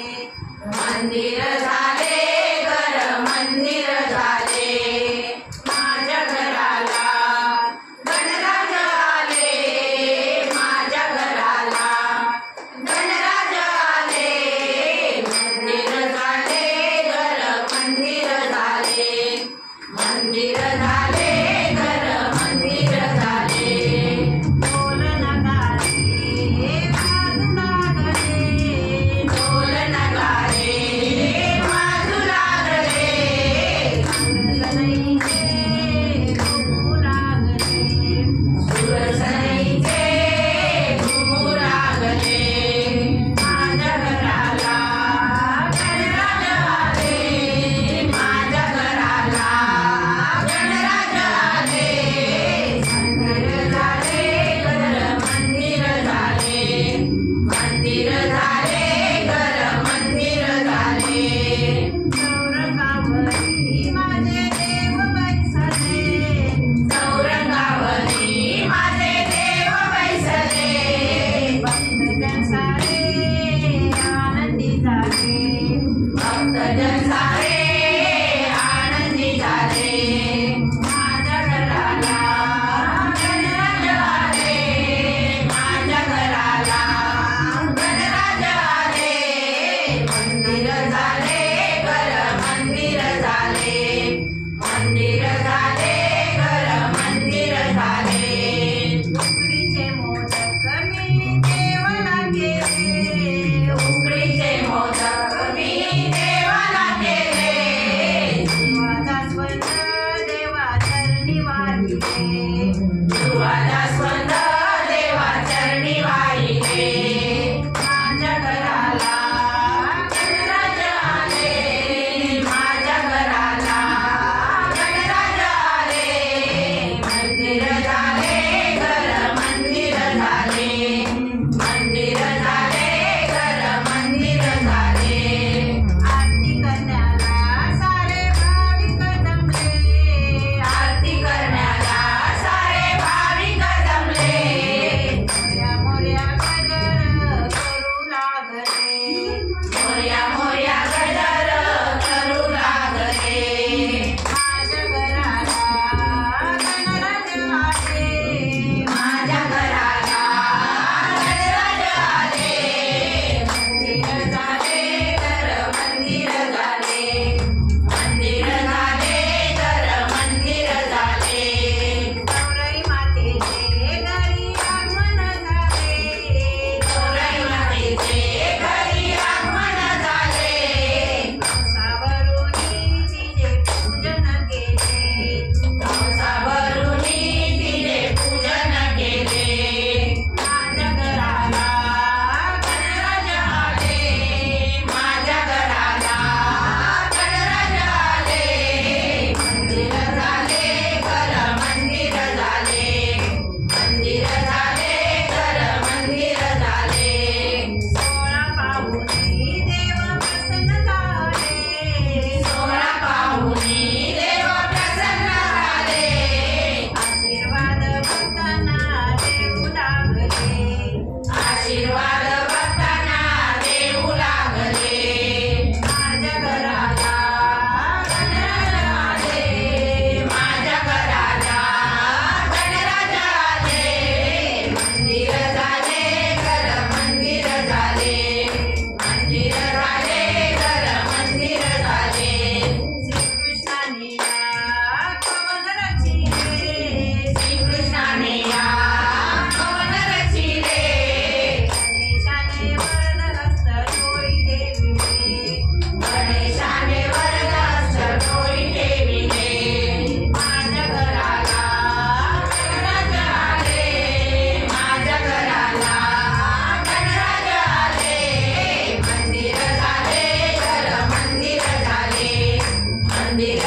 मंदिर झाले घर मंदिर झाले माझ्या घराला गणराज आले माझ्या घराला गणराज आले मंदिर झाले घर मंदिर झाले मंदिर झाले घर मंदिर झाले ढोल नगारे वाजू लागले ढोल नगारे वाजू लागले सुरसईचे घुमू लागले माझ्या घराला गणराज आले माझ्या घराला गणराज आले मंदिर झाले घर मंदिर झाले मंदिर झाले घर मंदिर झाले चौरंगावरी माझे देव बैसले चौरंगावरी माझे देव बैसले भक्तजन सारे आनंदी झाले भक्तजन सारे आनंदी झाले माझ्या घराला गणराज आले माझ्या घराला गणराज आले मंदिर झाले घर मंदिर झाले मंदिर झाले घर मंदिर झाले उकडीचे मोदक मी देवाला केले उकडीचे मोदक मी देवाला केले देवाचा स्वर्ग देवा चरणी वाहिले देवाचा स्वर्ग देवा चरणी वाहिले माझ्या घराला गणराज आले माझ्या घराला गणराज आले मंदिर झाले घर मंदिर झाले मंदिर झाले घर मंदिर झाले आरती करण्याला सारे भाविक जमले आरती करण्याला सारे भाविक जमले मोरया मोरया गजर करू लागले माझ्या घराला गणराज आले माझ्या घराला गणराज आले मंदिर झाले घर मंदिर झाले मंदिर झाले घर मंदिर झाले गौराई मातेचे घरी आगमन झाले गौराई मातेचे घरी आगमन झाले कंसावरुनी तिचे पूजन केले कंसावरुनी तिचे पूजन केले माझ्या घराला गणराज आले माझ्या घराला गणराज आले मंदिर झाले घर मंदिर झाले मंदिर झाले घर मंदिर झाले सोळा पाहुणी देव प्रसन्न झाले सोळा पाहुणी देव प्रसन्न झाले आशीर्वाद भक्तांना देऊ लागले आशीर्वाद भक्तांना देऊ लागले माझ्या घराला गणराज आले माझ्या घराला गणराज आले मंदिर झाले घर मंदिर झाले मंदिर झाले घर मंदिर झाले श्रीकृष्णाने या कवन रचिले श्रीकृष्णाने या कवन रचिले गणेशाने वरदहस्त डोळी ठेविले गणेशाने वरदहस्त डोळी ठेविले माझ्या घराला गणराज आले माझ्या घराला गणराज आले मंदिर झाले घर मंदिर झाले मंदिर